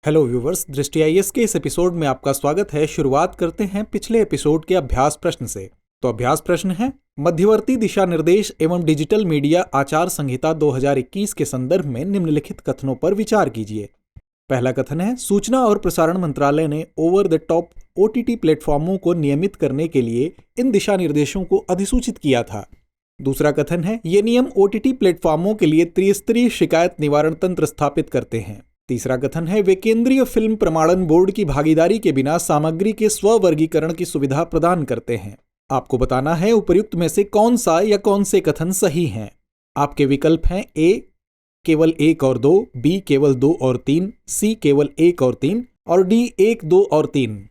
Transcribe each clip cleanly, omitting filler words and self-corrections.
Hello viewers, दृष्टि IAS के इस एपिसोड में आपका स्वागत है। शुरुआत करते हैं पिछले एपिसोड के अभ्यास प्रश्न से। तो अभ्यास प्रश्न है, मध्यवर्ती दिशा निर्देश एवं डिजिटल मीडिया आचार संहिता 2021 के संदर्भ में निम्नलिखित कथनों पर विचार कीजिए। पहला कथन है, सूचना और प्रसारण मंत्रालय ने ओवर द टॉप ओटीटी प्लेटफॉर्मों को नियमित करने के लिए इन दिशा निर्देशों को अधिसूचित किया था। दूसरा कथन है, ये नियम ओटीटी प्लेटफॉर्मों के लिए त्रिस्तरीय शिकायत निवारण तंत्र स्थापित करते हैं। तीसरा कथन है, वे केंद्रीय फिल्म प्रमाणन बोर्ड की भागीदारी के बिना सामग्री के स्व-वर्गीकरण की सुविधा प्रदान करते हैं। आपको बताना है उपर्युक्त में से कौन सा या कौन से कथन सही हैं। आपके विकल्प हैं ए केवल 1 और 2, बी केवल 2 और 3, सी केवल 1 और 3 और डी 1, 2 और 3।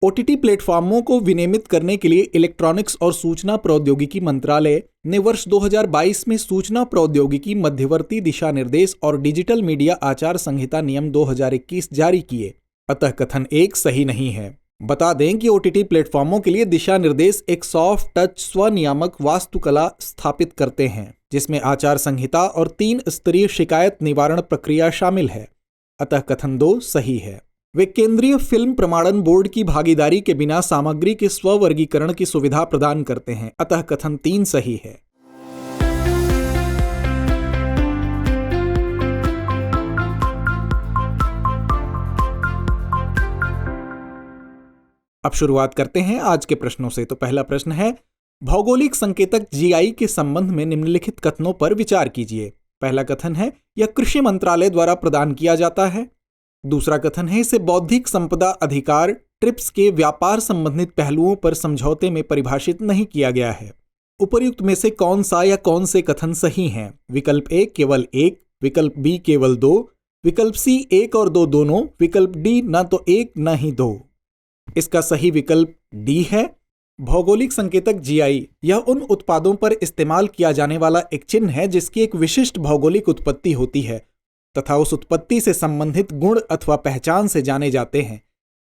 ओटीटी प्लेटफॉर्मों को विनियमित करने के लिए इलेक्ट्रॉनिक्स और सूचना प्रौद्योगिकी मंत्रालय ने वर्ष 2022 में सूचना प्रौद्योगिकी मध्यवर्ती दिशा निर्देश और डिजिटल मीडिया आचार संहिता नियम 2021 जारी किए। अतः कथन 1 सही नहीं है। बता दें कि ओटीटी प्लेटफॉर्मों के लिए दिशा निर्देश एक सॉफ्ट टच स्वनियामक वास्तुकला स्थापित करते हैं, जिसमें आचार संहिता और 3 स्तरीय शिकायत निवारण प्रक्रिया शामिल है। अतः कथन 2 सही है। वे केंद्रीय फिल्म प्रमाणन बोर्ड की भागीदारी के बिना सामग्री के स्व-वर्गीकरण की सुविधा प्रदान करते हैं। अतः कथन 3 सही है। अब शुरुआत करते हैं आज के प्रश्नों से। तो पहला प्रश्न है, भौगोलिक संकेतक जीआई के संबंध में निम्नलिखित कथनों पर विचार कीजिए। पहला कथन है, यह कृषि मंत्रालय द्वारा प्रदान किया जाता है। दूसरा कथन है, इसे बौद्धिक संपदा अधिकार ट्रिप्स के व्यापार संबंधित पहलुओं पर समझौते में परिभाषित नहीं किया गया है। उपर्युक्त में से कौन सा या कौन से कथन सही हैं? विकल्प ए केवल 1, विकल्प बी केवल 2, विकल्प सी 1 और 2 दोनों, विकल्प डी न तो 1 न ही 2। इसका सही विकल्प डी है। भौगोलिक संकेतक जीआई यह उन उत्पादों पर इस्तेमाल किया जाने वाला एक चिन्ह है जिसकी एक विशिष्ट भौगोलिक उत्पत्ति होती है तथा उस उत्पत्ति से संबंधित गुण अथवा पहचान से जाने जाते हैं।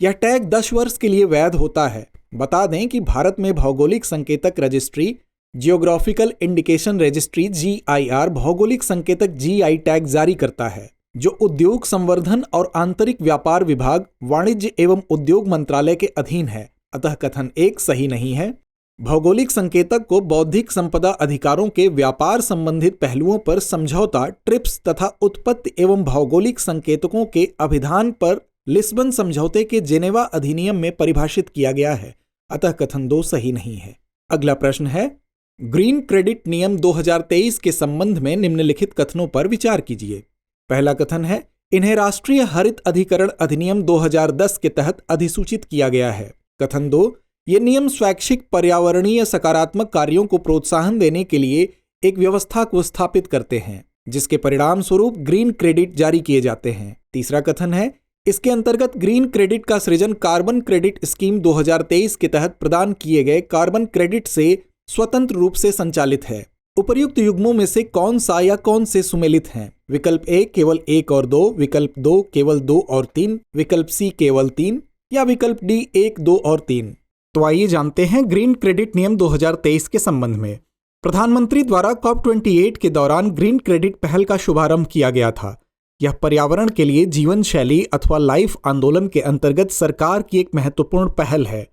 यह टैग 10 वर्ष के लिए वैध होता है। बता दें कि भारत में भौगोलिक संकेतक registry geographical indication registry GIR भौगोलिक संकेतक GI टैग जारी करता है, जो उद्योग संवर्धन और आंतरिक व्यापार विभाग वाणिज्य एवं उद्योग मंत्रालय के अधीन है। अतः कथन 1 सही नहीं है। भौगोलिक संकेतक को बौद्धिक संपदा अधिकारों के व्यापार संबंधित पहलुओं पर समझौता ट्रिप्स तथा उत्पत्ति एवं भौगोलिक संकेतकों के अभिधान पर लिस्बन समझौते के जेनेवा अधिनियम में परिभाषित किया गया है। अतः कथन 2 सही नहीं है। अगला प्रश्न है, ग्रीन क्रेडिट नियम 2023 के संबंध में निम्नलिखित कथनों पर विचार कीजिए। पहला कथन है, इन्हें राष्ट्रीय हरित अधिकरण अधिनियम 2010 के तहत अधिसूचित किया गया है। कथन 2, ये नियम स्वैच्छिक पर्यावरणीय सकारात्मक कार्यों को प्रोत्साहन देने के लिए एक व्यवस्था को स्थापित करते हैं, जिसके परिणाम स्वरूप ग्रीन क्रेडिट जारी किए जाते हैं। तीसरा कथन है, इसके अंतर्गत ग्रीन क्रेडिट का सृजन कार्बन क्रेडिट स्कीम 2023 के तहत प्रदान किए गए कार्बन क्रेडिट से स्वतंत्र रूप से संचालित है। उपर्युक्त युग्मों में से कौन सा या कौन से सुमेलित हैं? विकल्प ए केवल 1 और 2, विकल्प 2 केवल 2 और 3, विकल्प सी केवल 3 या विकल्प डी 1, 2 और 3। तो आइए जानते हैं ग्रीन क्रेडिट नियम 2023 के संबंध में। प्रधानमंत्री द्वारा COP28 के दौरान ग्रीन क्रेडिट पहल का शुभारंभ किया गया था। यह पर्यावरण के लिए जीवन शैली अथवा लाइफ आंदोलन के अंतर्गत सरकार की एक महत्वपूर्ण पहल है।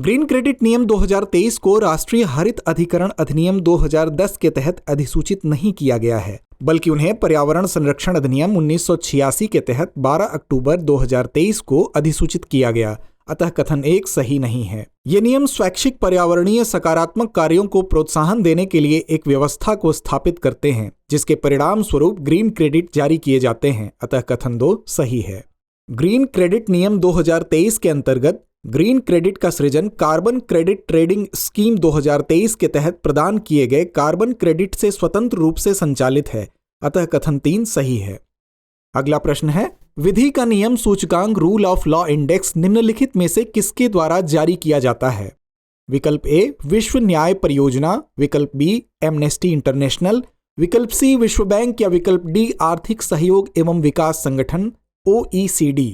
ग्रीन क्रेडिट नियम 2023 को राष्ट्रीय हरित अधिकरण अधिनियम 2010 के तहत अधिसूचित नहीं किया गया है, बल्कि उन्हें पर्यावरण संरक्षण अधिनियम 1986 के तहत 12 अक्टूबर 2023 को अधिसूचित किया गया। अतः कथन 1 सही नहीं है। ये नियम स्वैच्छिक पर्यावरणीय सकारात्मक कार्यों को प्रोत्साहन देने के लिए एक व्यवस्था को स्थापित करते हैं, जिसके परिणाम स्वरूप ग्रीन क्रेडिट जारी किए जाते हैं। अतः कथन 2 सही है। ग्रीन क्रेडिट नियम 2023 के अंतर्गत ग्रीन क्रेडिट का सृजन कार्बन क्रेडिट ट्रेडिंग स्कीम 2023 के तहत प्रदान किए गए कार्बन क्रेडिट से स्वतंत्र रूप से संचालित है। अतः कथन 3 सही है। अगला प्रश्न है, विधि का नियम सूचकांक रूल ऑफ लॉ इंडेक्स निम्नलिखित में से किसके द्वारा जारी किया जाता है? विकल्प ए विश्व न्याय परियोजना, विकल्प बी एमनेस्टी इंटरनेशनल, विकल्प सी विश्व बैंक या विकल्प डी आर्थिक सहयोग एवं विकास संगठन OECD।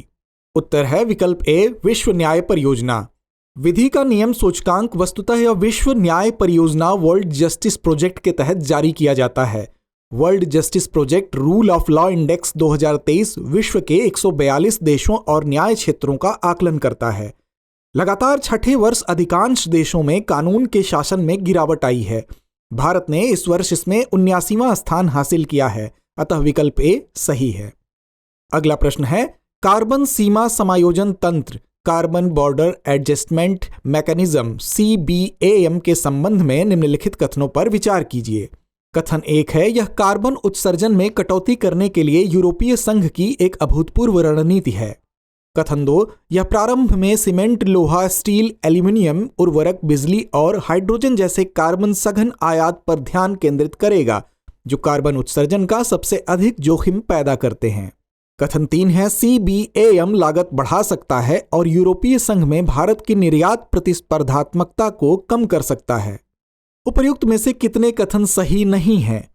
उत्तर है विकल्प ए विश्व न्याय परियोजना। विधि का नियम सूचकांक वस्तुतः यह विश्व न्याय परियोजना वर्ल्ड जस्टिस प्रोजेक्ट के तहत जारी किया जाता है। World justice project rule of law index 2023 विश्व के 142 देशों और न्याय क्षेत्रों का आकलन करता है। लगातार छठे वर्ष अधिकांश देशों में कानून के शासन में गिरावट आई है। भारत ने इस वर्ष इसमें 79वां स्थान हासिल किया है, अतः विकल्प ए सही है। अगला प्रश्न है, कार्बन सीमा समायोजन तंत्र carbon border adjustment mechanism CBAM के संबंध में निम्नलिखित कथनों पर विचार कीजिए। कथन 1 है, यह कार्बन उत्सर्जन में कटौती करने के लिए यूरोपीय संघ की एक अभूतपूर्व रणनीति है। कथन 2, यह प्रारंभ में सीमेंट, लोहा, स्टील, एल्यूमीनियम, उर्वरक, बिजली और हाइड्रोजन जैसे कार्बन सघन आयात पर ध्यान केंद्रित करेगा, जो कार्बन उत्सर्जन का सबसे अधिक जोखिम पैदा करते हैं। कथन 3 है, CBAM लागत बढ़ा सकता है और यूरोपीय संघ में भारत की निर्यात प्रतिस्पर्धात्मकता को कम कर सकता है। उपर्युक्त में से कितने कथन सही नहीं हैं?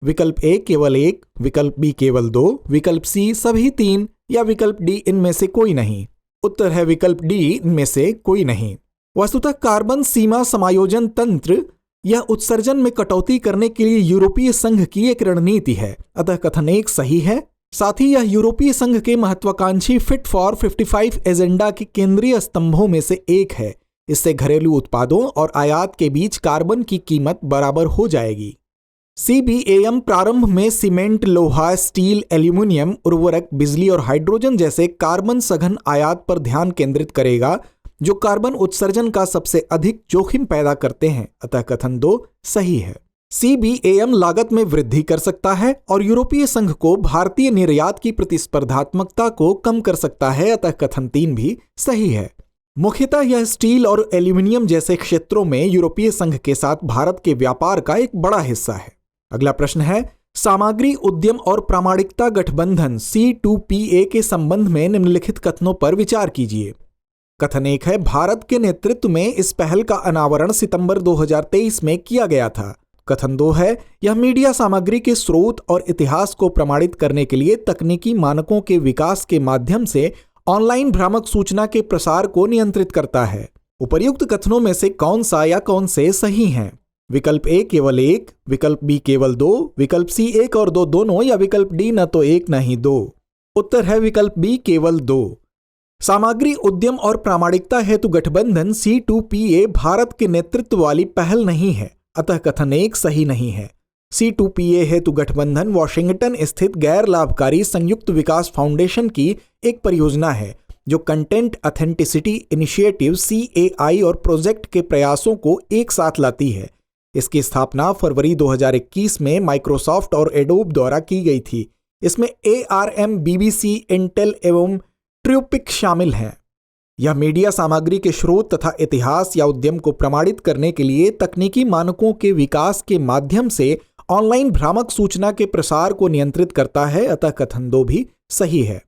विकल्प ए केवल 1, विकल्प बी केवल 2, विकल्प सी सभी 3 या विकल्प डी इनमें से कोई नहीं। उत्तर है विकल्प डी इनमें से कोई नहीं। वस्तुतः कार्बन सीमा समायोजन तंत्र यह उत्सर्जन में कटौती करने के लिए यूरोपीय संघ की एक रणनीति है, अतः कथन 1 सही है। साथ ही यह यूरोपीय संघ के महत्वाकांक्षी फिट फॉर 55 एजेंडा के केंद्रीय स्तंभों में से एक है। इससे घरेलू उत्पादों और आयात के बीच कार्बन की कीमत बराबर हो जाएगी। CBAM प्रारंभ में सीमेंट, लोहा, स्टील, एल्यूमीनियम, उर्वरक, बिजली और हाइड्रोजन जैसे कार्बन सघन आयात पर ध्यान केंद्रित करेगा, जो कार्बन उत्सर्जन का सबसे अधिक जोखिम पैदा करते हैं, अतः कथन 2 सही है। CBAM लागत में वृद्धि कर सकता है और यूरोपीय संघ को भारतीय निर्यात की प्रतिस्पर्धात्मकता को कम कर सकता है, अतः कथन 3 भी सही है। मुख्यतः यह स्टील और एल्यूमीनियम जैसे क्षेत्रों में यूरोपीय संघ के साथ भारत के व्यापार का एक बड़ा हिस्सा है। अगला प्रश्न है, सामग्री उद्यम और प्रामाणिकता गठबंधन C2PA के संबंध में निम्नलिखित कथनों पर विचार कीजिए। कथन 1 है, भारत के नेतृत्व में इस पहल का अनावरण सितंबर 2023 में किया गया था। कथन 2 है, यह मीडिया सामग्री के स्रोत और इतिहास को प्रमाणित करने के लिए तकनीकी मानकों के विकास के माध्यम से ऑनलाइन भ्रामक सूचना के प्रसार को नियंत्रित करता है। उपर्युक्त कथनों में से कौन सा या कौन से सही हैं? विकल्प ए केवल 1, विकल्प बी केवल 2, विकल्प सी 1 और 2 दोनों या विकल्प डी न तो 1 न ही 2। उत्तर है विकल्प बी केवल 2। सामग्री उद्यम और प्रामाणिकता हेतु गठबंधन C2PA भारत के नेतृत्व वाली पहल नहीं है, अतः कथन 1 सही नहीं है। C2PA हेतु गठबंधन वॉशिंगटन स्थित गैर लाभकारी संयुक्त विकास फाउंडेशन की एक परियोजना है, जो कंटेंट ऑथेंटिसिटी इनिशिएटिव CAI और प्रोजेक्ट के प्रयासों को एक साथ लाती है। इसकी स्थापना फरवरी 2021 में माइक्रोसॉफ्ट और एडोब द्वारा की गई थी। इसमें ARM, BBC, इंटेल एवं ट्रूपिक शामिल हैं। यह मीडिया सामग्री के स्रोत तथा इतिहास या उद्यम को प्रमाणित करने के लिए तकनीकी मानकों के विकास के माध्यम से ऑनलाइन भ्रामक सूचना के प्रसार को नियंत्रित करता है, अतः कथन 2 भी सही है।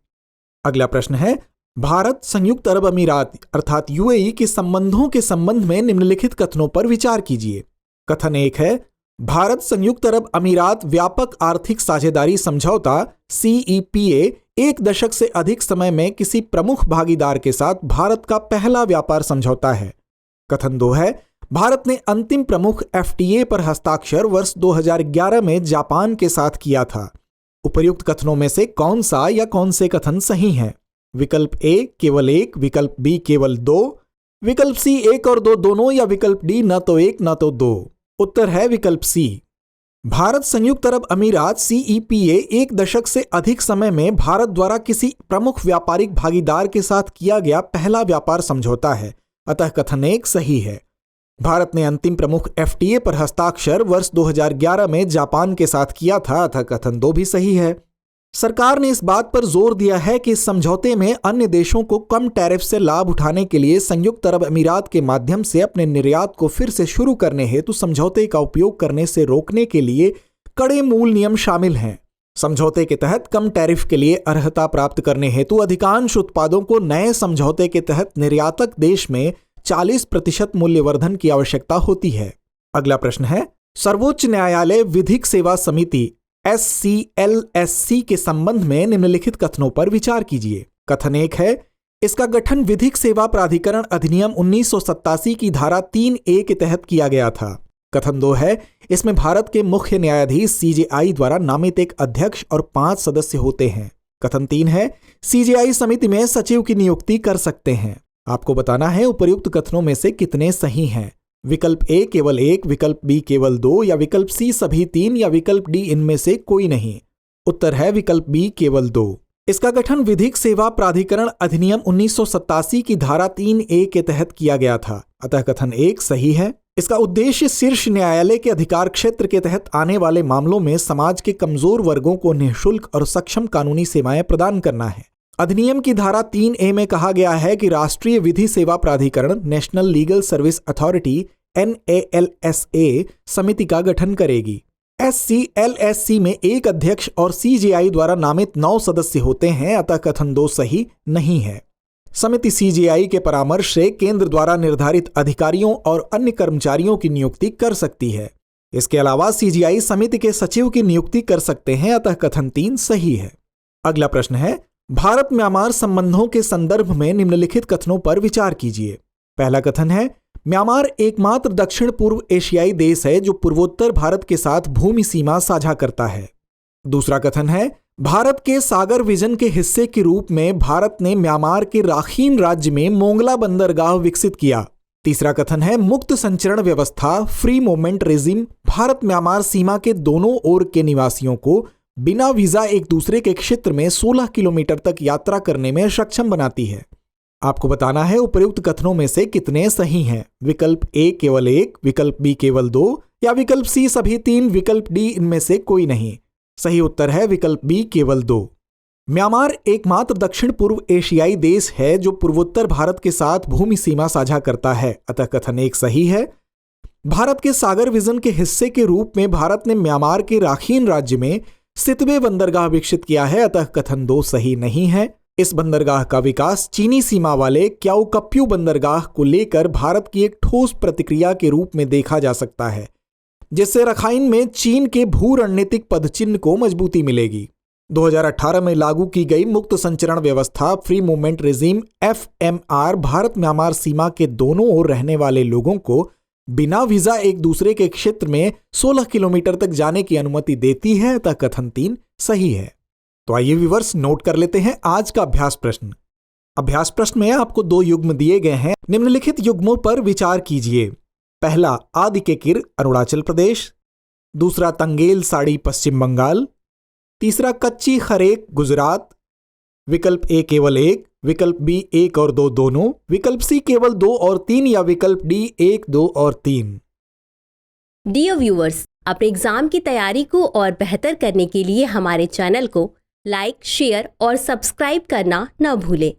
अगला प्रश्न है, भारत संयुक्त अरब अमीरात अर्थात UAE के संबंधों के संबंध में निम्नलिखित कथनों पर विचार कीजिए। कथन 1 है, भारत संयुक्त अरब अमीरात व्यापक आर्थिक साझेदारी समझौता CEPA 1 दशक से अधिक समय में किसी प्रमुख भागीदार के साथ भारत का पहला व्यापार समझौता है। कथन 2 है, भारत ने अंतिम प्रमुख FTA पर हस्ताक्षर वर्ष 2011 में जापान के साथ किया था। उपर्युक्त कथनों में से कौन सा या कौन से कथन सही हैं? विकल्प ए केवल 1, विकल्प बी केवल 2, विकल्प सी 1 और 2 दोनों या विकल्प डी न तो 1 न तो 2। उत्तर है विकल्प सी। भारत संयुक्त अरब अमीरात CEPA 1 दशक से अधिक समय में भारत द्वारा किसी प्रमुख व्यापारिक भागीदार के साथ किया गया पहला व्यापार समझौता है, अतः कथन 1 सही है। भारत ने अंतिम प्रमुख FTA पर हस्ताक्षर वर्ष 2011 में जापान के साथ किया था, अतः कथन 2 भी सही है। सरकार ने इस बात पर जोर दिया है कि इस समझौते में अन्य देशों को कम टैरिफ से लाभ उठाने के लिए संयुक्त अरब अमीरात के माध्यम से अपने निर्यात को फिर से शुरू करने हेतु समझौते का उपयोग करने से रोकने के लिए कड़े मूल नियम शामिल हैं। समझौते के तहत कम टैरिफ के लिए अर्हता प्राप्त करने हेतु अधिकांश उत्पादों को नए समझौते के तहत निर्यातक देश में 40% मूल्यवर्धन की आवश्यकता होती है। अगला प्रश्न है, सर्वोच्च न्यायालय विधिक सेवा समिति SCLSC के संबंध में निम्नलिखित कथनों पर विचार कीजिए। कथन 1 है, इसका गठन विधिक सेवा प्राधिकरण अधिनियम 1987 की धारा 3A के तहत किया गया था। कथन 2 है, इसमें भारत के मुख्य न्यायाधीश सीजेआई द्वारा नामित एक अध्यक्ष और 5 सदस्य होते हैं। कथन 3 है, सीजेआई समिति में सचिव की नियुक्ति कर सकते हैं। आपको बताना है उपर्युक्त कथनों में से कितने सही हैं। विकल्प ए केवल 1, विकल्प बी केवल 2 या विकल्प सी सभी 3 या विकल्प डी इनमें से कोई नहीं। उत्तर है विकल्प बी केवल 2। इसका गठन विधिक सेवा प्राधिकरण अधिनियम 1987 की धारा 3A के तहत किया गया था, अतः कथन 1 सही है। इसका उद्देश्य शीर्ष न्यायालय के अधिकार क्षेत्र के तहत आने वाले मामलों में समाज के कमजोर वर्गों को निःशुल्क और सक्षम कानूनी सेवाएं प्रदान करना है। अधिनियम की धारा 3A में कहा गया है कि राष्ट्रीय विधि सेवा प्राधिकरण national legal service authority NALSA समिति का गठन करेगी। SCLSC में एक अध्यक्ष और CJI द्वारा नामित 9 सदस्य होते हैं, अतः कथन 2 सही नहीं है। समिति CJI के परामर्श से केंद्र द्वारा निर्धारित अधिकारियों और अन्य कर्मचारियों की नियुक्ति कर सकती है। इसके अलावा CJI समिति के सचिव की नियुक्ति कर सकते हैं, अतः कथन 3 सही है। अगला प्रश्न है, भारत म्यांमार संबंधों के संदर्भ में निम्नलिखित कथनों पर विचार कीजिए। पहला कथन है, म्यांमार एकमात्र दक्षिण पूर्व एशियाई देश है जो पूर्वोत्तर भारत के साथ भूमि सीमा साझा करता है। दूसरा कथन है, भारत के सागर विजन के हिस्से के रूप में भारत ने म्यांमार के राखीन राज्य में मोंगला बंदरगाह विकसित किया। तीसरा कथन है, मुक्त संचरण व्यवस्था free movement regime Bharat Myanmar सीमा के दोनों ओर के निवासियों को बिना वीजा एक दूसरे के क्षेत्र में 16 किलोमीटर तक यात्रा करने में सक्षम बनाती है। आपको बताना है उपर्युक्त कथनों में से कितने सही हैं। विकल्प ए केवल 1, विकल्प बी केवल 2 या विकल्प सी सभी 3, विकल्प डी इनमें से कोई नहीं। सही उत्तर है विकल्प बी केवल 2। म्यांमार एकमात्र दक्षिण पूर्व एशियाई देश है जो पूर्वोत्तर भारत के साथ भूमि सीमा साझा करता है, अतः कथन 1 सही है। भारत के सागर विजन के हिस्से के रूप में भारत ने म्यांमार के राखीन राज्य में सितवे बंदरगाह विकसित किया है, अतः कथन 2 सही नहीं है। इस बंदरगाह का विकास चीनी सीमा वाले क्याओकप्यू बंदरगाह को लेकर भारत की एक ठोस प्रतिक्रिया के रूप में देखा जा सकता है, जिससे रखाइन में चीन के भू रणनीतिक पदचिह्न को मजबूती मिलेगी। 2018 में लागू की गई मुक्त संचरण व्यवस्था free movement regime FMR Bharat Myanmar सीमा के दोनों ओर रहने वाले लोगों को बिना वीजा एक दूसरे के क्षेत्र में 16 किलोमीटर तक जाने की अनुमति देती है, अतः कथन 3 सही है। तो आइए व्यूअर्स नोट कर लेते हैं आज का अभ्यास प्रश्न। अभ्यास प्रश्न में आपको 2 युग्म दिए गए हैं। निम्नलिखित युग्मों पर विचार कीजिए। पहला आदि के किर अरुणाचल प्रदेश, दूसरा तंगेल साड़ी पश्चिम बंगाल, तीसरा कच्ची खरेक गुजरात। विकल्प ए केवल 1, विकल्प बी 1 और 2 दोनों, विकल्प सी केवल 2 और 3 या विकल्प डी 1, 2 और 3। डियर व्यूअर्स, अपने एग्जाम की तैयारी को और बेहतर करने के लिए हमारे चैनल को लाइक, शेयर और सब्सक्राइब करना न भूलें।